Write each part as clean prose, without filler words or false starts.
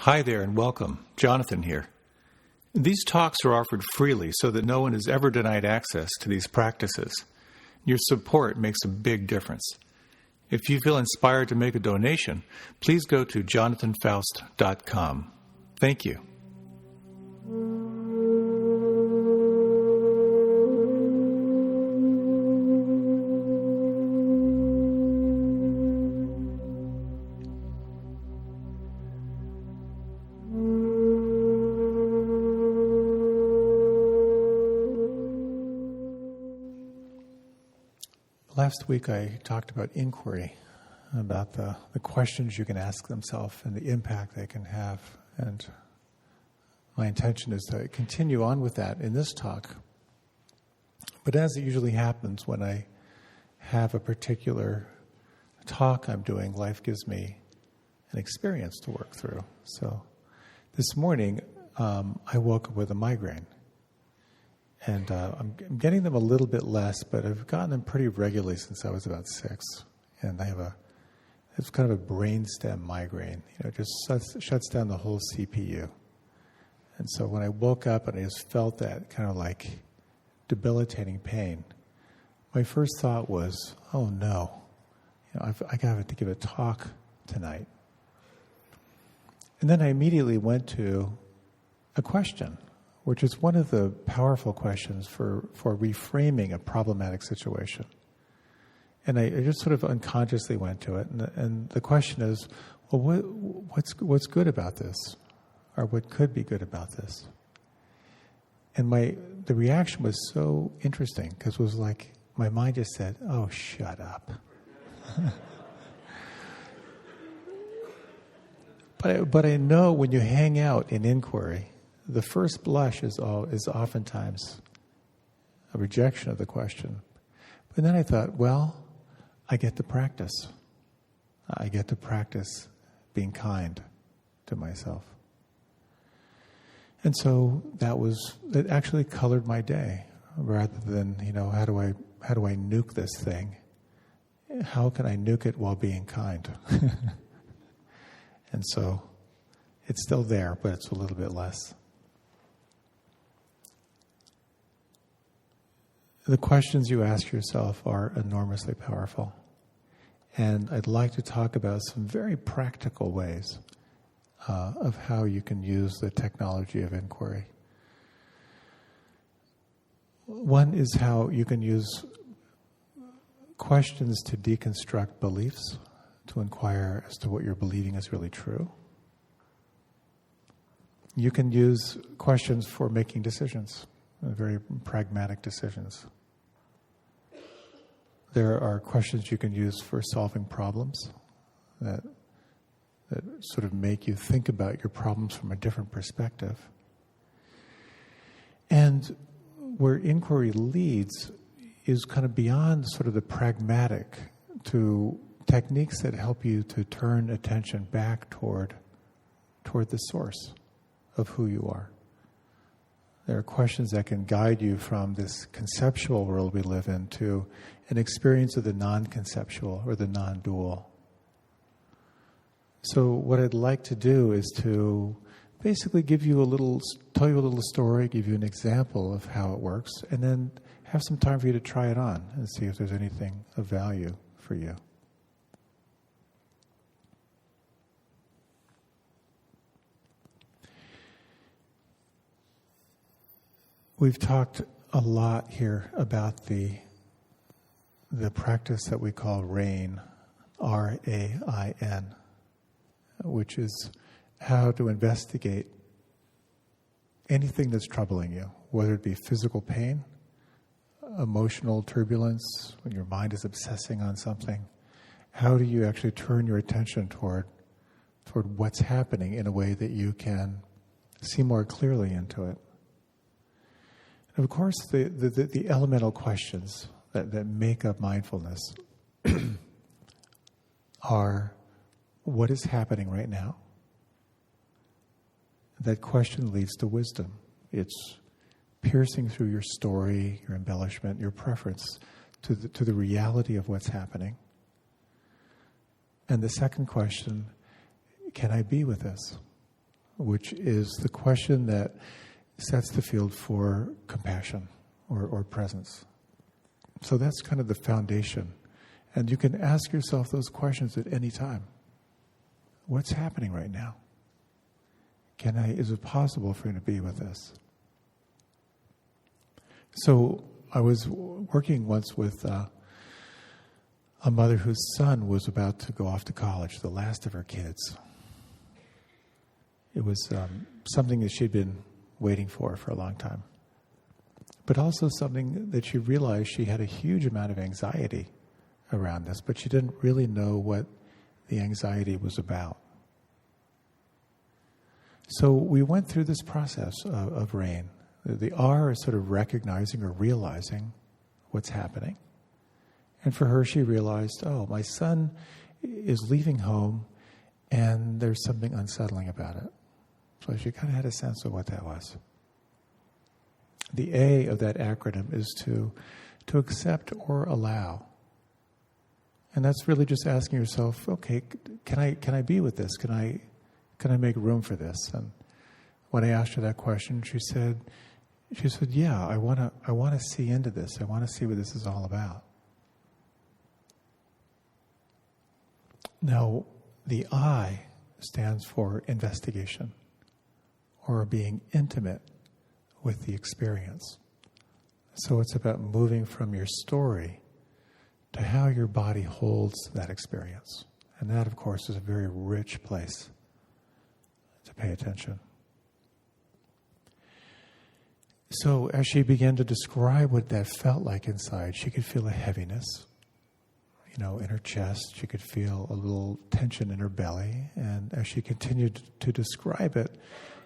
Hi there and welcome. Jonathan here. These talks are offered freely so that no one is ever denied access to these practices. Your support makes a big difference. If you feel inspired to make a donation, please go to jonathanfoust.com. Thank you. Last week I talked about inquiry, about the questions you can ask themselves and the impact they can have. And my intention is to continue on with that in this talk. But as it usually happens when I have a particular talk I'm doing, life gives me an experience to work through. So this morning I woke up with a migraine. And I'm getting them a little bit less, but I've gotten them pretty regularly since I was about 6. And it's kind of a brainstem migraine. It just shuts down the whole CPU. And so when I woke up and I just felt that kind of like debilitating pain, my first thought was, oh no, I got to give a talk tonight. And then I immediately went to a question, which is one of the powerful questions for reframing a problematic situation. And I just sort of unconsciously went to it. And the question is, well, what's good about this? Or what could be good about this? And the reaction was so interesting, because it was like, my mind just said, oh, shut up. But I know when you hang out in inquiry, the first blush is oftentimes a rejection of the question. But then I thought, well, I get to practice. I get to practice being kind to myself. And so it actually colored my day, rather than, how do I nuke this thing? How can I nuke it while being kind? And so it's still there, but it's a little bit less. The questions you ask yourself are enormously powerful. And I'd like to talk about some very practical ways of how you can use the technology of inquiry. One is how you can use questions to deconstruct beliefs, to inquire as to what you're believing is really true. You can use questions for making decisions, very pragmatic decisions. There are questions you can use for solving problems that sort of make you think about your problems from a different perspective. And where inquiry leads is kind of beyond sort of the pragmatic to techniques that help you to turn attention back toward the source of who you are. There are questions that can guide you from this conceptual world we live in to an experience of the non-conceptual or the non-dual. So what I'd like to do is to basically tell you a little story, give you an example of how it works, and then have some time for you to try it on and see if there's anything of value for you. We've talked a lot here about the practice that we call RAIN, R-A-I-N, which is how to investigate anything that's troubling you, whether it be physical pain, emotional turbulence, when your mind is obsessing on something. How do you actually turn your attention toward what's happening in a way that you can see more clearly into it? And of course, the elemental questions that make up mindfulness are, what is happening right now? That question leads to wisdom. It's piercing through your story, your embellishment, your preference to the reality of what's happening. And the second question, can I be with this? which is the question that sets the field for compassion or presence. So that's kind of the foundation. And you can ask yourself those questions at any time. What's happening right now? Is it possible for me to be with this? So I was working once with a mother whose son was about to go off to college, the last of her kids. It was something that she'd been waiting for a long time. But also something that she realized she had a huge amount of anxiety around this, but she didn't really know what the anxiety was about. So we went through this process of RAIN. The R is sort of recognizing or realizing what's happening. And for her, she realized, my son is leaving home and there's something unsettling about it. So she kind of had a sense of what that was. The A of that acronym is to accept or allow. And that's really just asking yourself, okay, can I be with this? Can I make room for this? And when I asked her that question, she said, yeah, I want to see into this. I want to see what this is all about. Now, the I stands for investigation, or being intimate with the experience. So it's about moving from your story to how your body holds that experience. And that, of course, is a very rich place to pay attention. So as she began to describe what that felt like inside, she could feel a heaviness, in her chest. She could feel a little tension in her belly. And as she continued to describe it,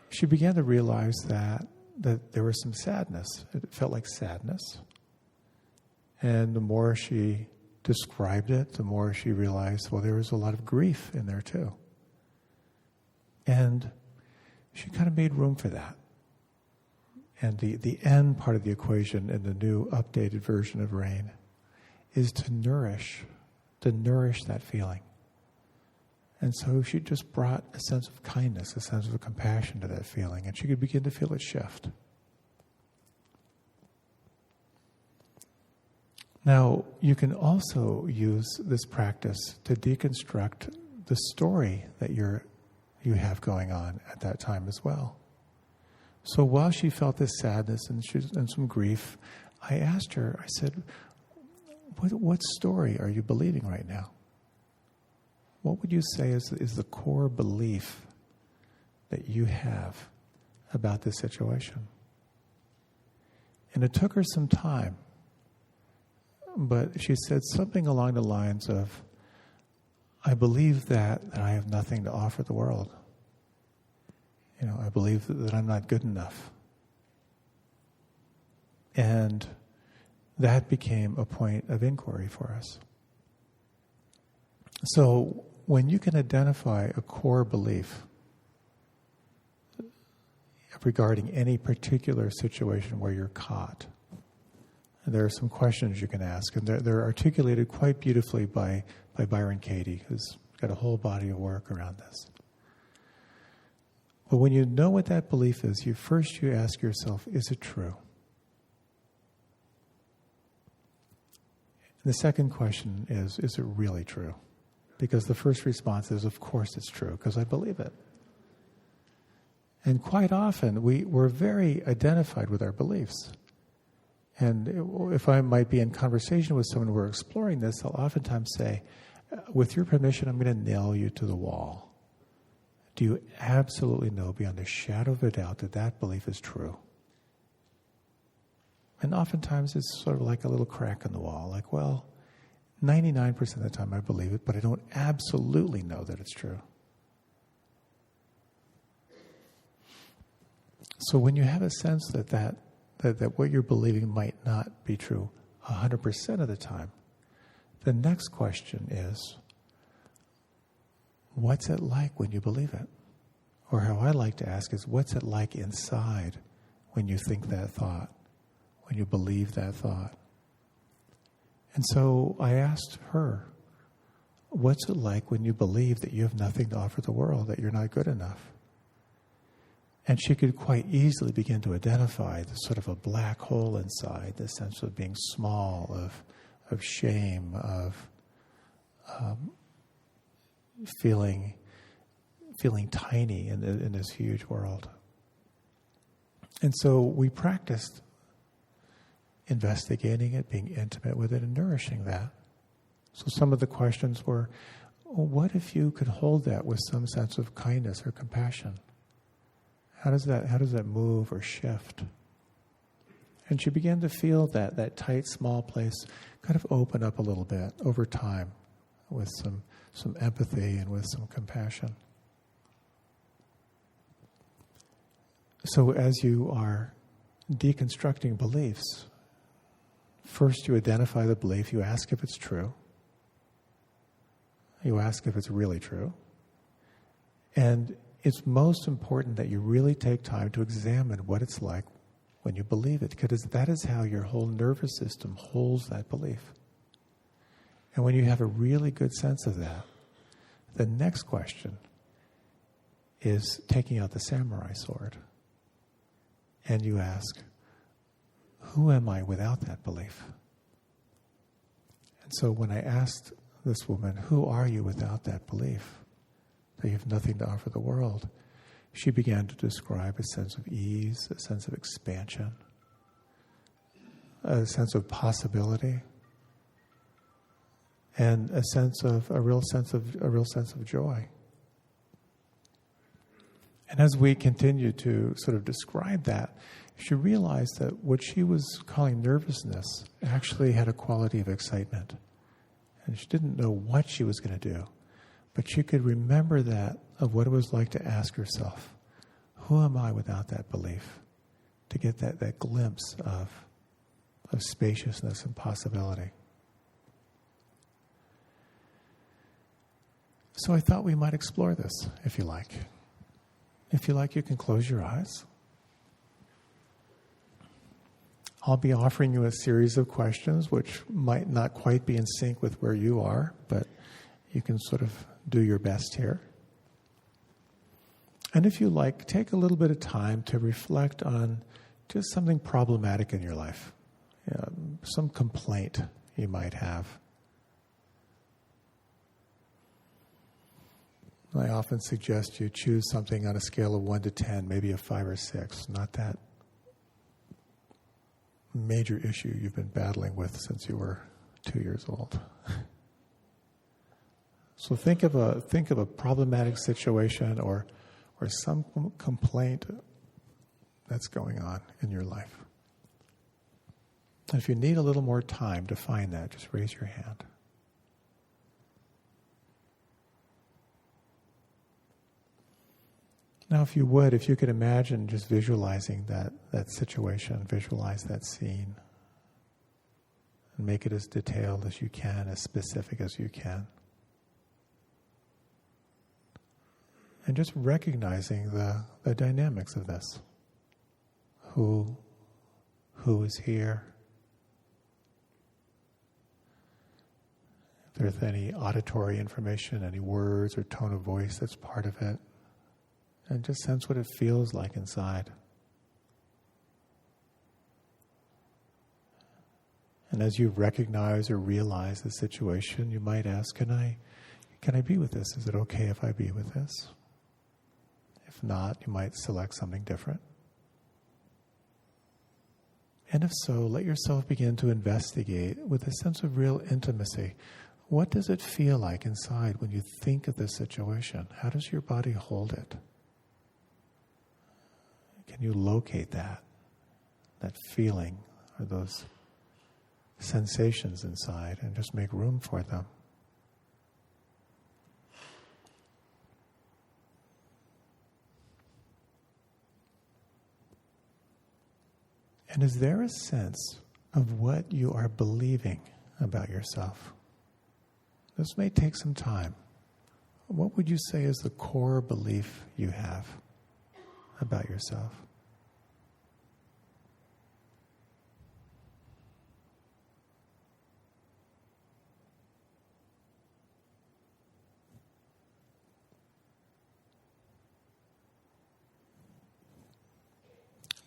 she began to realize that there was some sadness. It felt like sadness. And the more she described it, the more she realized, there was a lot of grief in there too. And she kind of made room for that. And the N part of the equation in the new updated version of RAIN is to nourish that feeling. And so she just brought a sense of kindness, a sense of compassion to that feeling, and she could begin to feel it shift. Now, you can also use this practice to deconstruct the story that you have going on at that time as well. So while she felt this sadness and some grief, I asked her, I said, what story are you believing right now? What would you say is the core belief that you have about this situation? And it took her some time, but she said something along the lines of, I believe that I have nothing to offer the world. I believe that I'm not good enough. And that became a point of inquiry for us. So when you can identify a core belief regarding any particular situation where you're caught, there are some questions you can ask, and they're articulated quite beautifully by Byron Katie, who's got a whole body of work around this. But when you know what that belief is, you ask yourself, is it true? And the second question is it really true? Because the first response is, of course it's true, because I believe it. And quite often, we're very identified with our beliefs. And if I might be in conversation with someone who we're exploring this, I'll oftentimes say, with your permission, I'm going to nail you to the wall. Do you absolutely know beyond a shadow of a doubt that belief is true? And oftentimes it's sort of like a little crack in the wall, like, 99% of the time I believe it, but I don't absolutely know that it's true. So when you have a sense that what you're believing might not be true 100% of the time, the next question is, what's it like when you believe it? Or how I like to ask is, what's it like inside when you think that thought, when you believe that thought? And so I asked her, what's it like when you believe that you have nothing to offer the world, that you're not good enough? And she could quite easily begin to identify the sort of a black hole inside, the sense of being small, of shame, of feeling tiny in this huge world. And so we practiced investigating it, being intimate with it, and nourishing that. So some of the questions were, well, what if you could hold that with some sense of kindness or compassion? How does that move or shift? And she began to feel that tight, small place kind of open up a little bit over time with some empathy and with some compassion. So as you are deconstructing beliefs, first you identify the belief, you ask if it's true. You ask if it's really true. And it's most important that you really take time to examine what it's like when you believe it, because that is how your whole nervous system holds that belief. And when you have a really good sense of that, the next question is taking out the samurai sword. And you ask, who am I without that belief? And so when I asked this woman, who are you without that belief, that you have nothing to offer the world, she began to describe a sense of ease, a sense of expansion, a sense of possibility, and a real sense of joy. And as we continued to sort of describe that, she realized that what she was calling nervousness actually had a quality of excitement. And she didn't know what she was going to do, but she could remember that of what it was like to ask herself, who am I without that belief? To get that glimpse of spaciousness and possibility. So I thought we might explore this, if you like. If you like, you can close your eyes. I'll be offering you a series of questions which might not quite be in sync with where you are, but you can sort of do your best here. And if you like, take a little bit of time to reflect on just something problematic in your life, some complaint you might have. I often suggest you choose something on a scale of 1 to 10, maybe a 5 or 6, not that major issue you've been battling with since you were 2 years old. So think of a problematic situation or some complaint that's going on in your life. And if you need a little more time to find that, just raise your hand. Now, if you could imagine just visualizing that situation, visualize that scene, and make it as detailed as you can, as specific as you can. And just recognizing the dynamics of this. Who is here? If there's any auditory information, any words or tone of voice that's part of it. And just sense what it feels like inside. And as you recognize or realize the situation, you might ask, can I be with this? Is it okay if I be with this? If not, you might select something different. And if so, let yourself begin to investigate with a sense of real intimacy. What does it feel like inside when you think of this situation? How does your body hold it? Can you locate that feeling or those sensations inside and just make room for them? And is there a sense of what you are believing about yourself? This may take some time. What would you say is the core belief you have about yourself?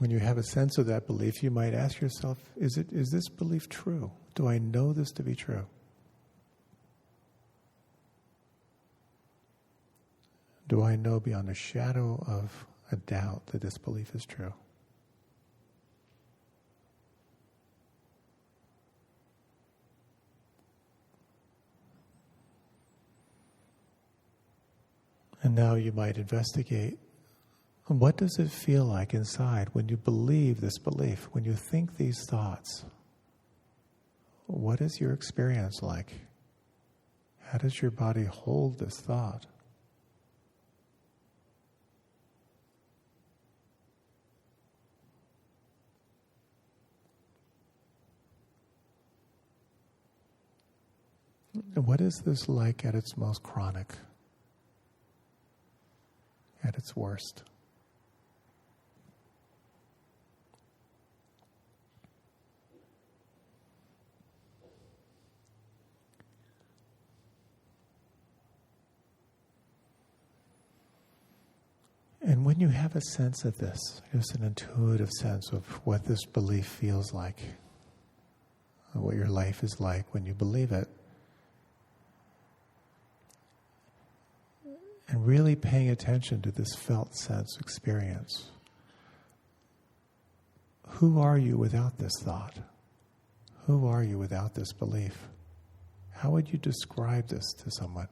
When you have a sense of that belief, you might ask yourself, is this belief true? Do I know this to be true? Do I know beyond a shadow of a doubt that this belief is true? And now you might investigate, what does it feel like inside when you believe this belief, when you think these thoughts? What is your experience like? How does your body hold this thought? And what is this like at its most chronic, at its worst? And when you have a sense of this, just an intuitive sense of what this belief feels like, what your life is like when you believe it, and really paying attention to this felt sense experience. Who are you without this thought? Who are you without this belief? How would you describe this to someone?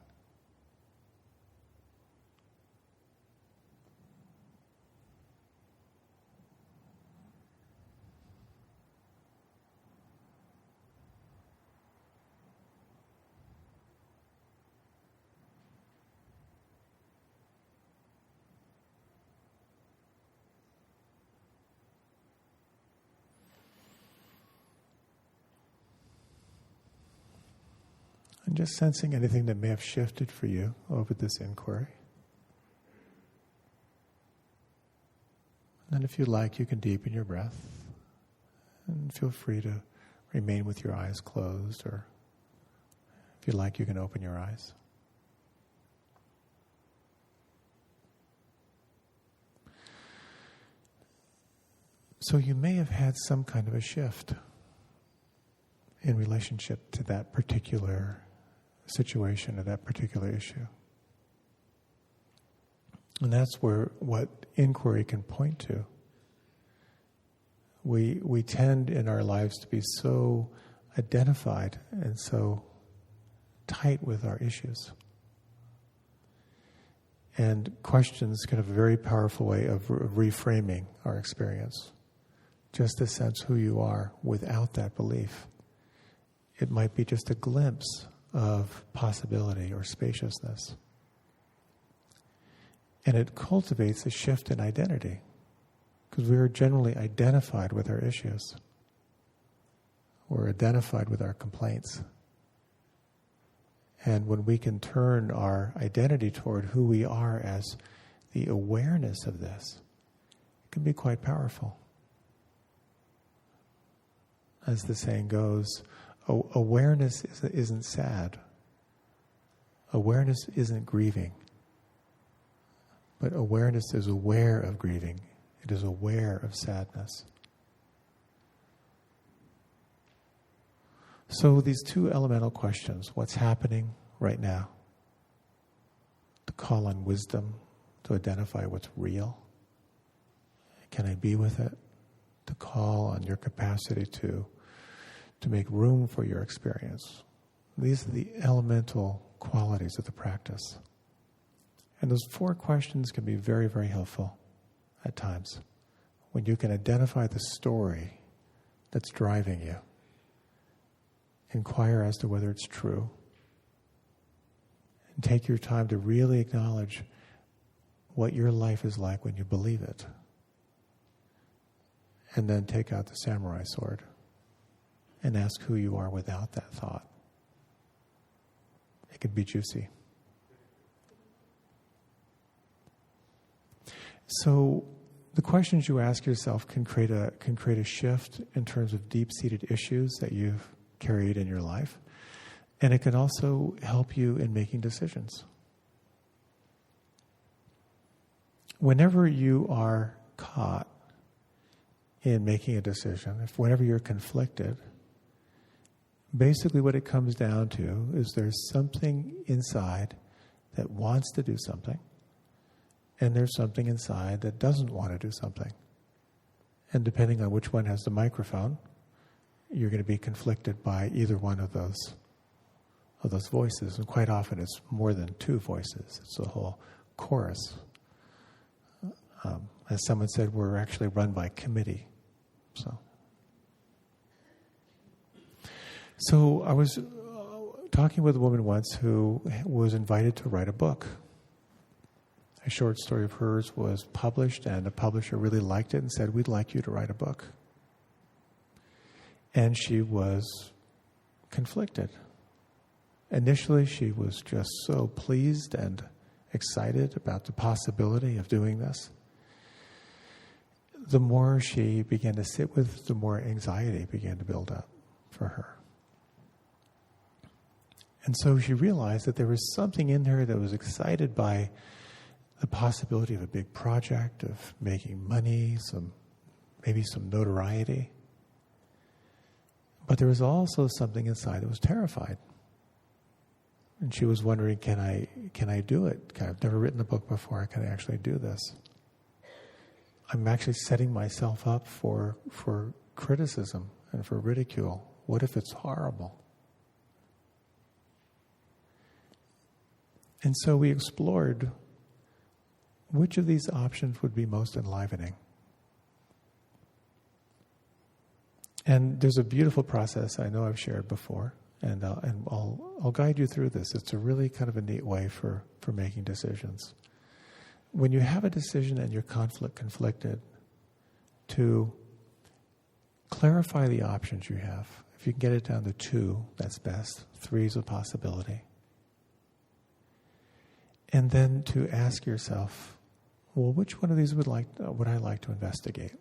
And just sensing anything that may have shifted for you over this inquiry. And then if you like, you can deepen your breath and feel free to remain with your eyes closed, or if you like, you can open your eyes. So you may have had some kind of a shift in relationship to that particular situation or that particular issue. And that's where what inquiry can point to. We tend in our lives to be so identified and so tight with our issues. And questions can have a very powerful way of reframing our experience. Just to sense who you are without that belief. It might be just a glimpse of possibility or spaciousness. And it cultivates a shift in identity, because we are generally identified with our issues. We're identified with our complaints. And when we can turn our identity toward who we are as the awareness of this, it can be quite powerful. As the saying goes, awareness isn't sad. Awareness isn't grieving. But awareness is aware of grieving. It is aware of sadness. So these two elemental questions, what's happening right now? To call on wisdom to identify what's real. Can I be with it? To call on your capacity to make room for your experience. These are the elemental qualities of the practice. And those four questions can be very, very helpful at times. When you can identify the story that's driving you, inquire as to whether it's true, and take your time to really acknowledge what your life is like when you believe it. And then take out the samurai sword and ask who you are without that thought. It could be juicy. So the questions you ask yourself can create a shift in terms of deep-seated issues that you've carried in your life. And it can also help you in making decisions. Whenever you are caught in making a decision, if whenever you're conflicted, basically what it comes down to is there's something inside that wants to do something, and there's something inside that doesn't want to do something. And depending on which one has the microphone, you're going to be conflicted by either one of those voices. And quite often it's more than two voices. It's a whole chorus. As someone said, we're actually run by committee. So I was talking with a woman once who was invited to write a book. A short story of hers was published, and the publisher really liked it and said, we'd like you to write a book. And she was conflicted. Initially, she was just so pleased and excited about the possibility of doing this. The more she began to sit with, the more anxiety began to build up for her. And so she realized that there was something in her that was excited by the possibility of a big project, of making money, maybe some notoriety. But there was also something inside that was terrified. And she was wondering, can I do it? I've never written a book before. Can I actually do this? I'm actually setting myself up for criticism and for ridicule. What if it's horrible? And so we explored which of these options would be most enlivening. And there's a beautiful process I know I've shared before, and I'll guide you through this. It's a really kind of a neat way for making decisions. When you have a decision and you're conflicted, to clarify the options you have. If you can get it down to 2, that's best. 3 is a possibility. And then to ask yourself, well, which one of these would I like to investigate?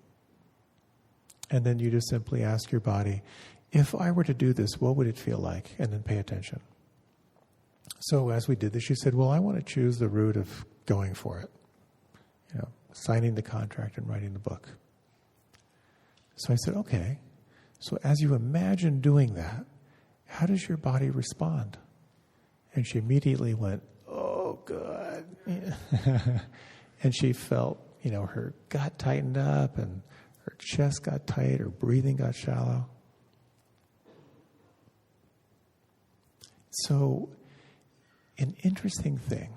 And then you just simply ask your body, if I were to do this, what would it feel like? And then pay attention. So as we did this, she said, well, I want to choose the route of going for it. Signing the contract and writing the book. So I said, okay. So as you imagine doing that, how does your body respond? And she immediately went, oh, good. And she felt, her gut tightened up and her chest got tight, her breathing got shallow. So an interesting thing,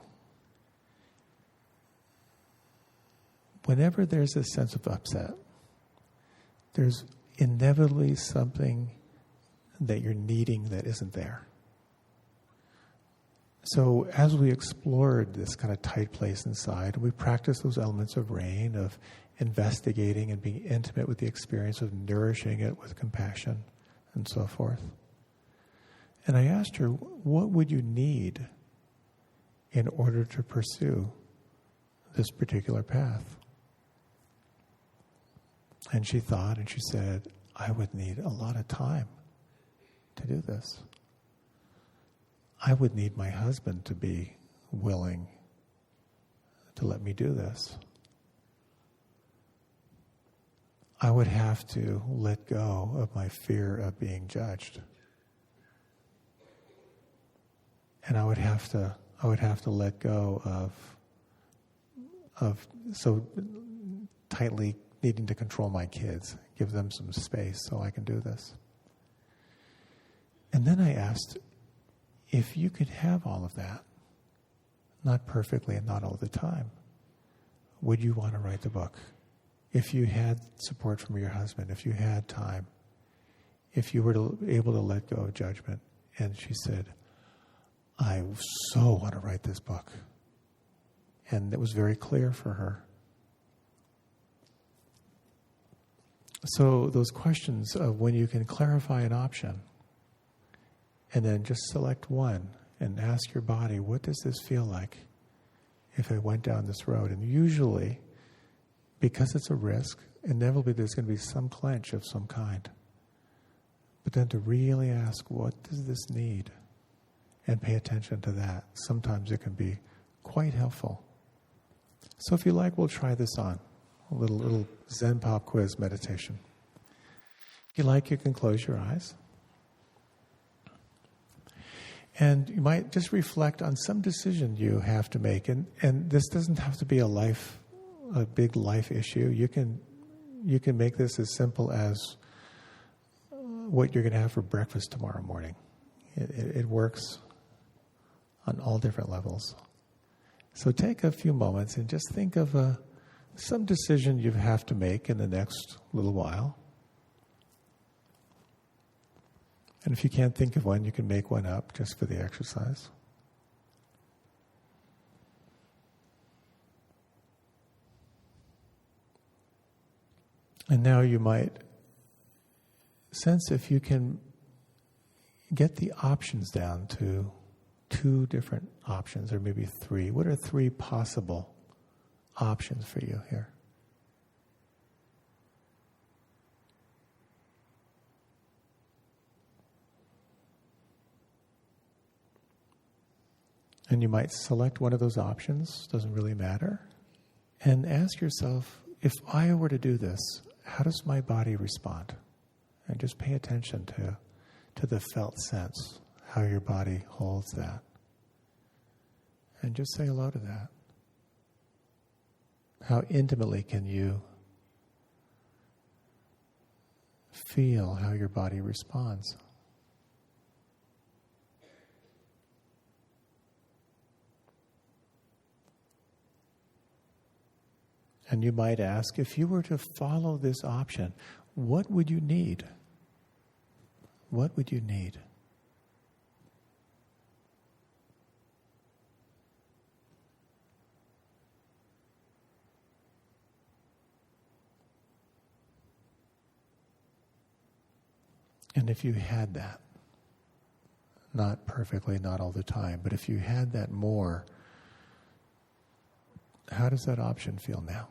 whenever there's a sense of upset, there's inevitably something that you're needing that isn't there. So as we explored this kind of tight place inside, we practiced those elements of rain, of investigating and being intimate with the experience, of nourishing it with compassion and so forth. And I asked her, what would you need in order to pursue this particular path? And she thought, and she said, I would need a lot of time to do this. I would need my husband to be willing to let me do this. I would have to let go of my fear of being judged. And I would have to let go of so tightly needing to control my kids, give them some space so I can do this. And then I asked, if you could have all of that, not perfectly and not all the time, would you want to write the book? If you had support from your husband, if you had time, if you were able to let go of judgment. And she said, I so want to write this book. And it was very clear for her. So those questions of when you can clarify an option and then just select one and ask your body, what does this feel like if I went down this road? And usually, because it's a risk, inevitably there's going to be some clench of some kind. But then to really ask, what does this need? And pay attention to that. Sometimes it can be quite helpful. So if you like, we'll try this on. a little Zen pop quiz meditation. If you like, you can close your eyes. And you might just reflect on some decision you have to make. And this doesn't have to be a big life issue. You can make this as simple as what you're going to have for breakfast tomorrow morning. It works on all different levels. So take a few moments and just think of some decision you have to make in the next little while. And if you can't think of one, you can make one up just for the exercise. And now you might sense if you can get the options down to 2 different options, or maybe 3. What are 3 possible options for you here? And you might select one of those options, doesn't really matter, and ask yourself, if I were to do this, how does my body respond? And just pay attention to the felt sense, how your body holds that. And just say hello to that. How intimately can you feel how your body responds? And you might ask, if you were to follow this option, what would you need? What would you need? And if you had that, not perfectly, not all the time, but if you had that more, how does that option feel now?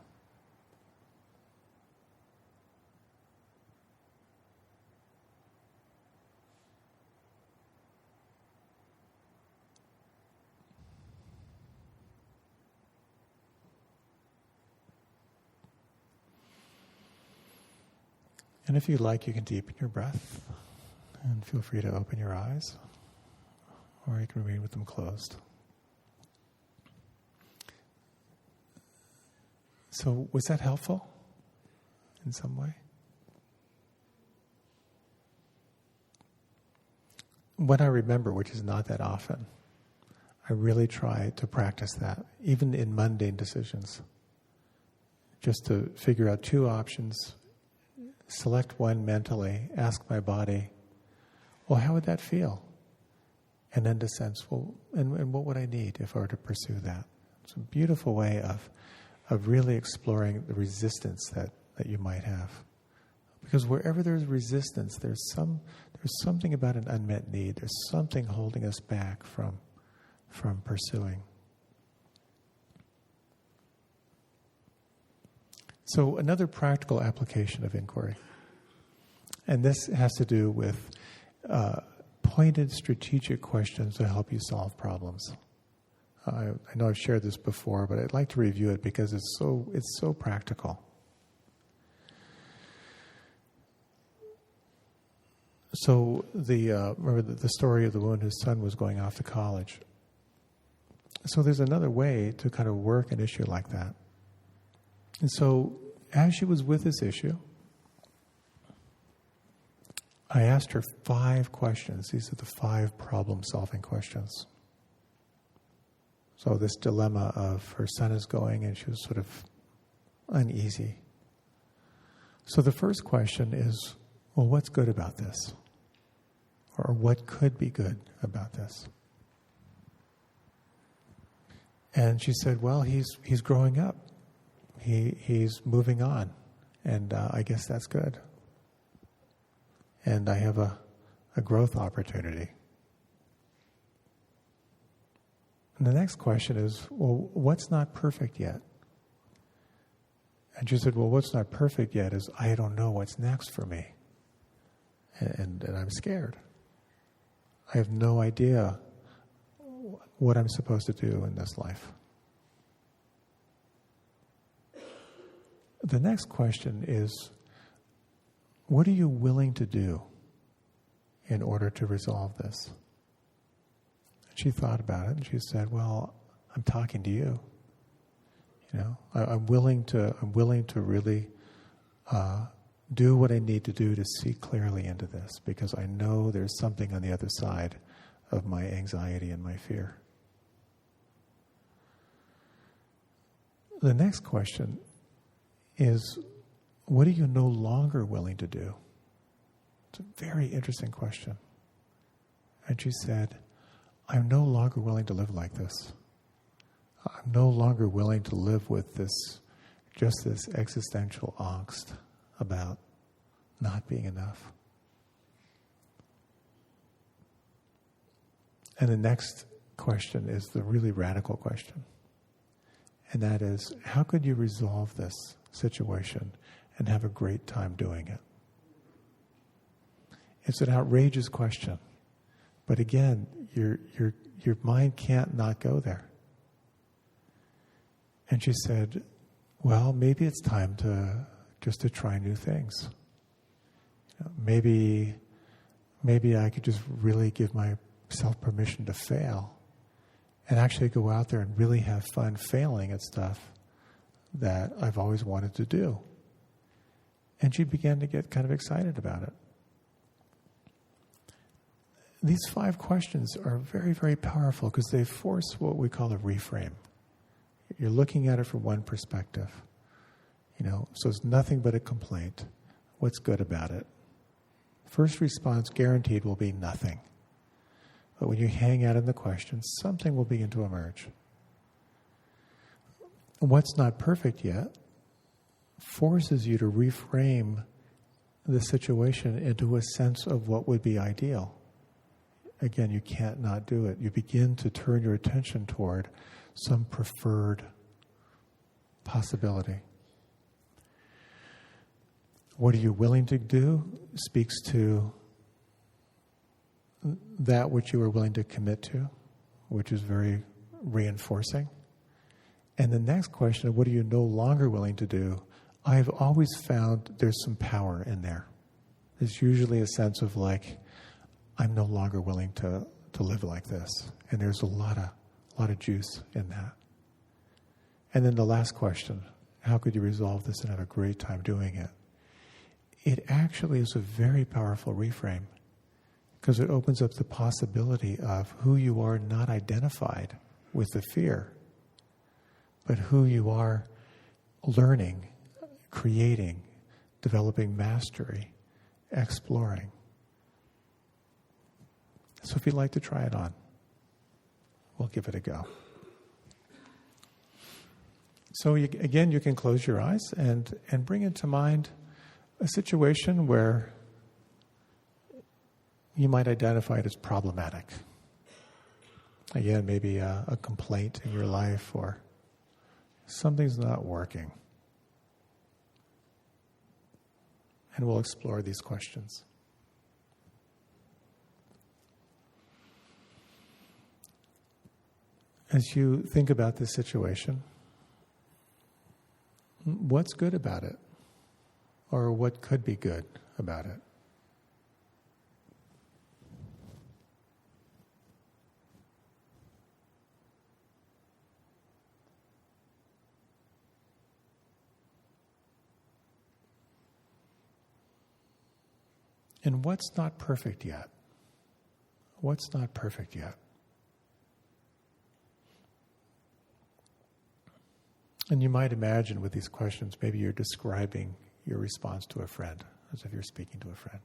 And if you like, you can deepen your breath and feel free to open your eyes, or you can remain with them closed. So was that helpful in some way? When I remember, which is not that often, I really try to practice that, even in mundane decisions. Just to figure out 2 options, select one mentally, ask my body, well, how would that feel? And then to sense, well, and what would I need if I were to pursue that? It's a beautiful way of really exploring the resistance that you might have. Because wherever there's resistance, there's something about an unmet need. There's something holding us back from pursuing. So another practical application of inquiry, and this has to do with pointed strategic questions to help you solve problems. I know I've shared this before, but I'd like to review it because it's so practical. So remember the story of the woman whose son was going off to college. So there's another way to kind of work an issue like that. And so as she was with this issue, I asked her 5 questions. These are the 5 problem-solving questions. So this dilemma of her son is going and she was sort of uneasy. So the first question is, well, what's good about this? Or what could be good about this? And she said, well, he's growing up. He's moving on. And I guess that's good. And I have a growth opportunity. And the next question is, well, what's not perfect yet? And she said, well, what's not perfect yet is I don't know what's next for me. And I'm scared. I have no idea what I'm supposed to do in this life. The next question is, what are you willing to do in order to resolve this? And she thought about it and she said, well, I'm talking to you. You know, I'm willing to really do what I need to do to see clearly into this, because I know there's something on the other side of my anxiety and my fear. The next question is, what are you no longer willing to do? It's a very interesting question. And she said, I'm no longer willing to live like this. I'm no longer willing to live with this existential angst about not being enough. And the next question is the really radical question. And that is, how could you resolve this situation and have a great time doing it? It's an outrageous question. But again, your mind can't not go there. And she said, well, maybe it's time to try new things. You know, maybe I could just really give myself permission to fail and actually go out there and really have fun failing at stuff that I've always wanted to do. And she began to get kind of excited about it. These 5 questions are very, very powerful because they force what we call a reframe. You're looking at it from one perspective. You know, so it's nothing but a complaint. What's good about it? First response guaranteed will be nothing. But when you hang out in the question, something will begin to emerge. What's not perfect yet forces you to reframe the situation into a sense of what would be ideal. Again, you can't not do it. You begin to turn your attention toward some preferred possibility. What are you willing to do speaks to that which you are willing to commit to, which is very reinforcing. And the next question of what are you no longer willing to do, I've always found there's some power in there. There's usually a sense of like, I'm no longer willing to live like this. And there's a lot of juice in that. And then the last question, how could you resolve this and have a great time doing it? It actually is a very powerful reframe because it opens up the possibility of who you are not identified with the fear, but who you are learning, creating, developing mastery, exploring. So if you'd like to try it on, we'll give it a go. So again, you can close your eyes and bring into mind a situation where you might identify it as problematic. Again, maybe a complaint in your life or something's not working. And we'll explore these questions. As you think about this situation, what's good about it? Or what could be good about it? And what's not perfect yet? What's not perfect yet? And you might imagine with these questions, maybe you're describing your response to a friend, as if you're speaking to a friend.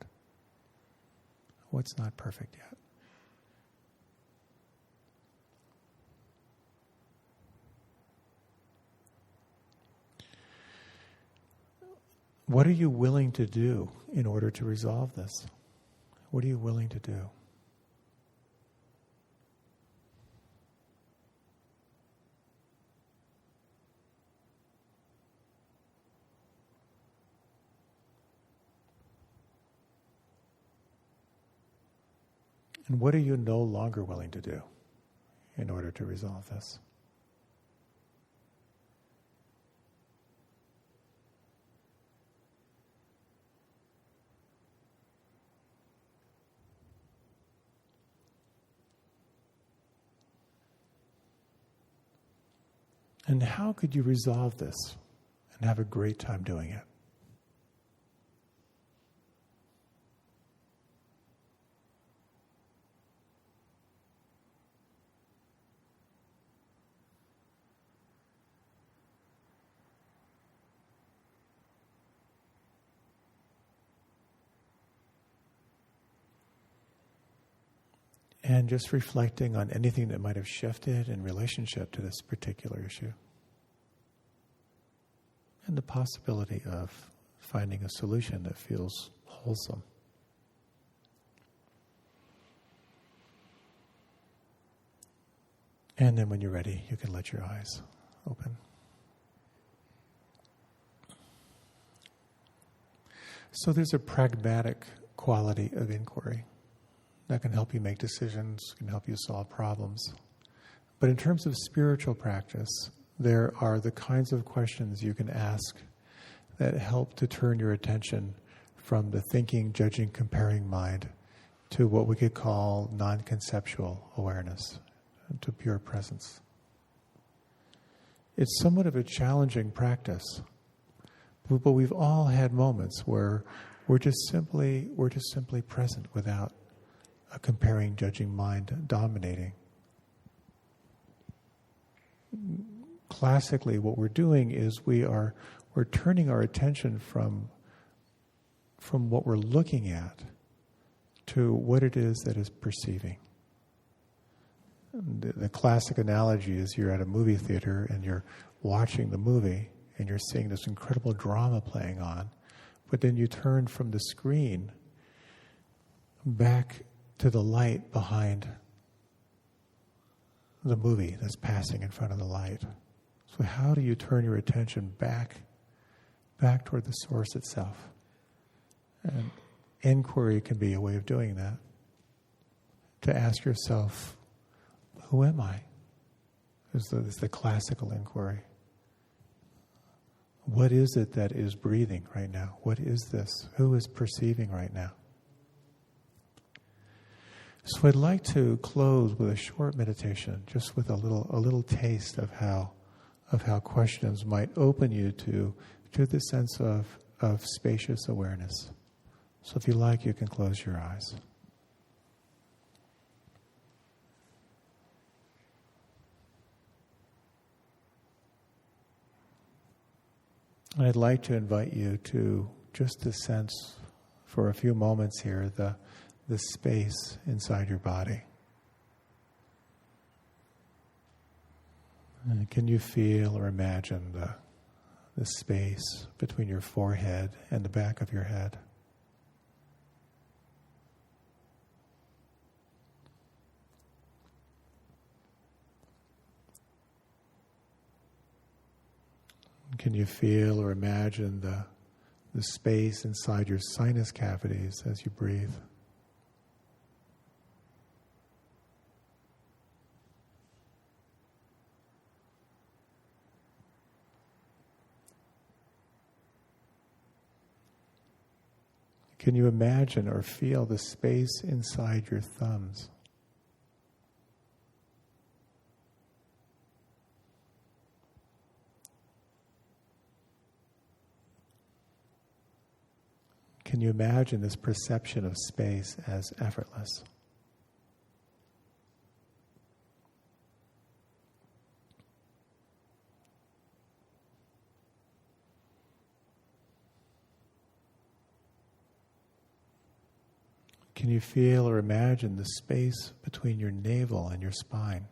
What's not perfect yet? What are you willing to do in order to resolve this? What are you willing to do? And what are you no longer willing to do in order to resolve this? And how could you resolve this and have a great time doing it? And just reflecting on anything that might have shifted in relationship to this particular issue. And the possibility of finding a solution that feels wholesome. And then when you're ready, you can let your eyes open. So there's a pragmatic quality of inquiry that can help you make decisions, can help you solve problems. But in terms of spiritual practice, there are the kinds of questions you can ask that help to turn your attention from the thinking, judging, comparing mind to what we could call non-conceptual awareness, to pure presence. It's somewhat of a challenging practice, but we've all had moments where we're just simply present without a comparing, judging mind dominating. Classically, what we're doing is we're turning our attention from what we're looking at to what it is that is perceiving. The classic analogy is you're at a movie theater and you're watching the movie and you're seeing this incredible drama playing on, but then you turn from the screen back to the light behind the movie that's passing in front of the light. So how do you turn your attention back toward the source itself? And inquiry can be a way of doing that. To ask yourself, who am I? Is the classical inquiry. What is it that is breathing right now? What is this? Who is perceiving right now? So I'd like to close with a short meditation, just with a little taste of how questions might open you to the sense of spacious awareness. So if you like, you can close your eyes. I'd like to invite you to just to sense for a few moments here the space inside your body. And can you feel or imagine the space between your forehead and the back of your head? Can you feel or imagine the space inside your sinus cavities as you breathe? Can you imagine or feel the space inside your thumbs? Can you imagine this perception of space as effortless? Can you feel or imagine the space between your navel and your spine?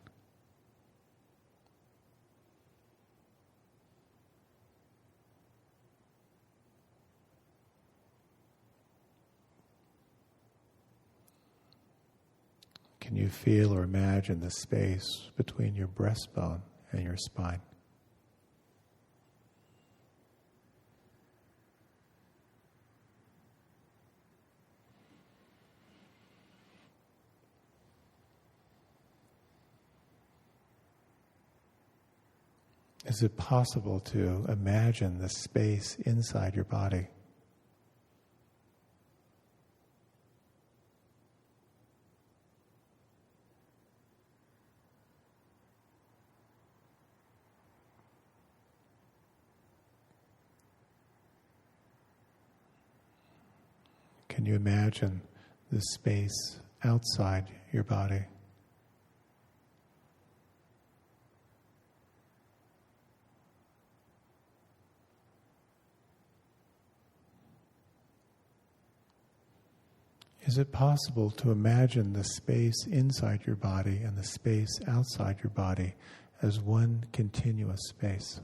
Can you feel or imagine the space between your breastbone and your spine? Is it possible to imagine the space inside your body? Can you imagine the space outside your body? Is it possible to imagine the space inside your body and the space outside your body as one continuous space?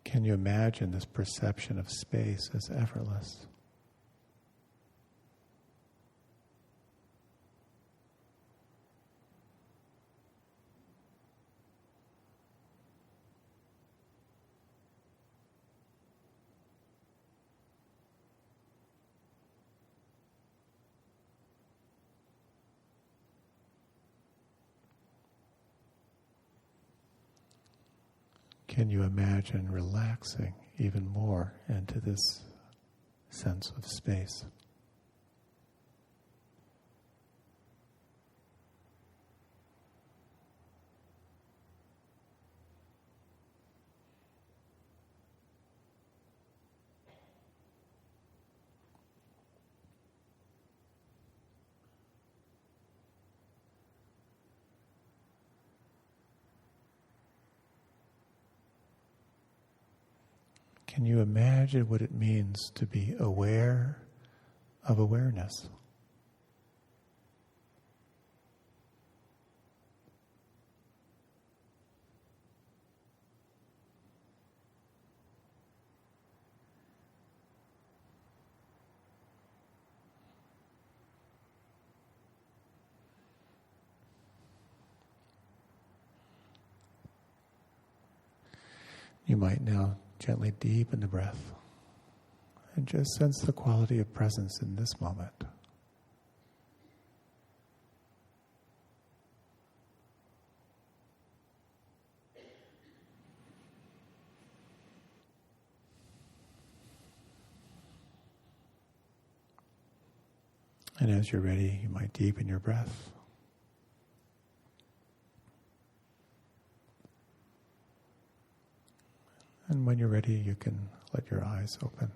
Can you imagine this perception of space as effortless? Can you imagine relaxing even more into this sense of space? Can you imagine what it means to be aware of awareness? You might now gently deepen the breath and just sense the quality of presence in this moment. And as you're ready, you might deepen your breath. And when you're ready, you can let your eyes open.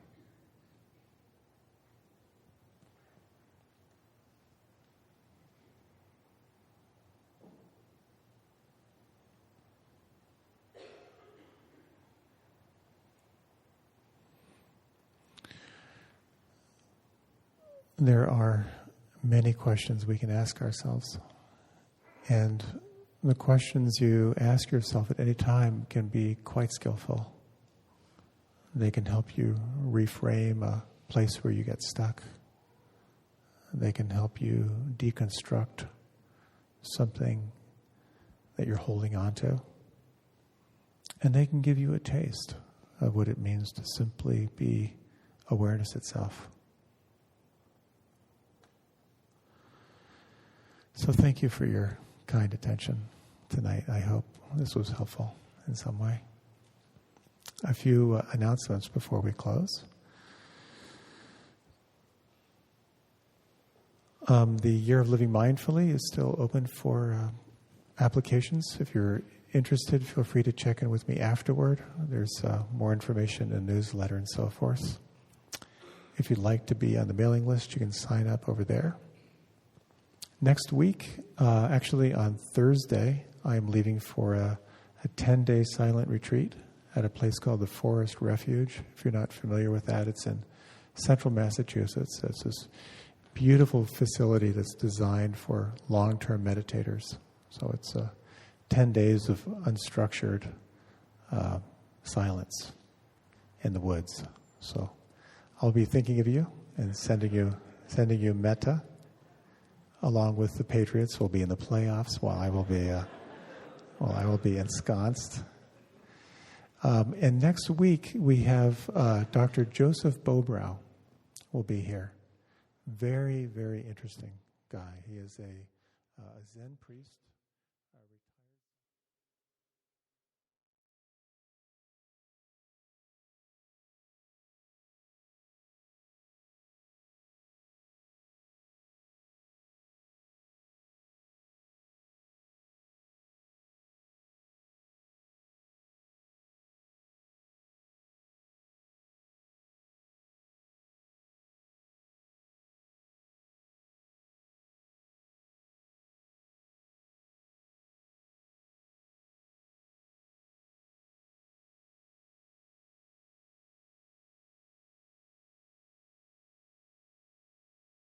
There are many questions we can ask ourselves. And the questions you ask yourself at any time can be quite skillful. They can help you reframe a place where you get stuck. They can help you deconstruct something that you're holding on to. And they can give you a taste of what it means to simply be awareness itself. So thank you for your kind attention tonight. I hope this was helpful in some way. A few announcements before we close. The Year of Living Mindfully is still open for applications. If you're interested, feel free to check in with me afterward. There's more information in the newsletter and so forth. If you'd like to be on the mailing list, you can sign up over there. Next week, actually on Thursday, I'm leaving for a 10-day silent retreat at a place called the Forest Refuge. If you're not familiar with that, it's in central Massachusetts. It's this beautiful facility that's designed for long-term meditators. So it's 10 days of unstructured silence in the woods. So I'll be thinking of you and sending you metta. Along with the Patriots, will be in the playoffs while I will be ensconced. And next week we have Dr. Joseph Bobrow will be here. Very, very interesting guy. He is a Zen priest.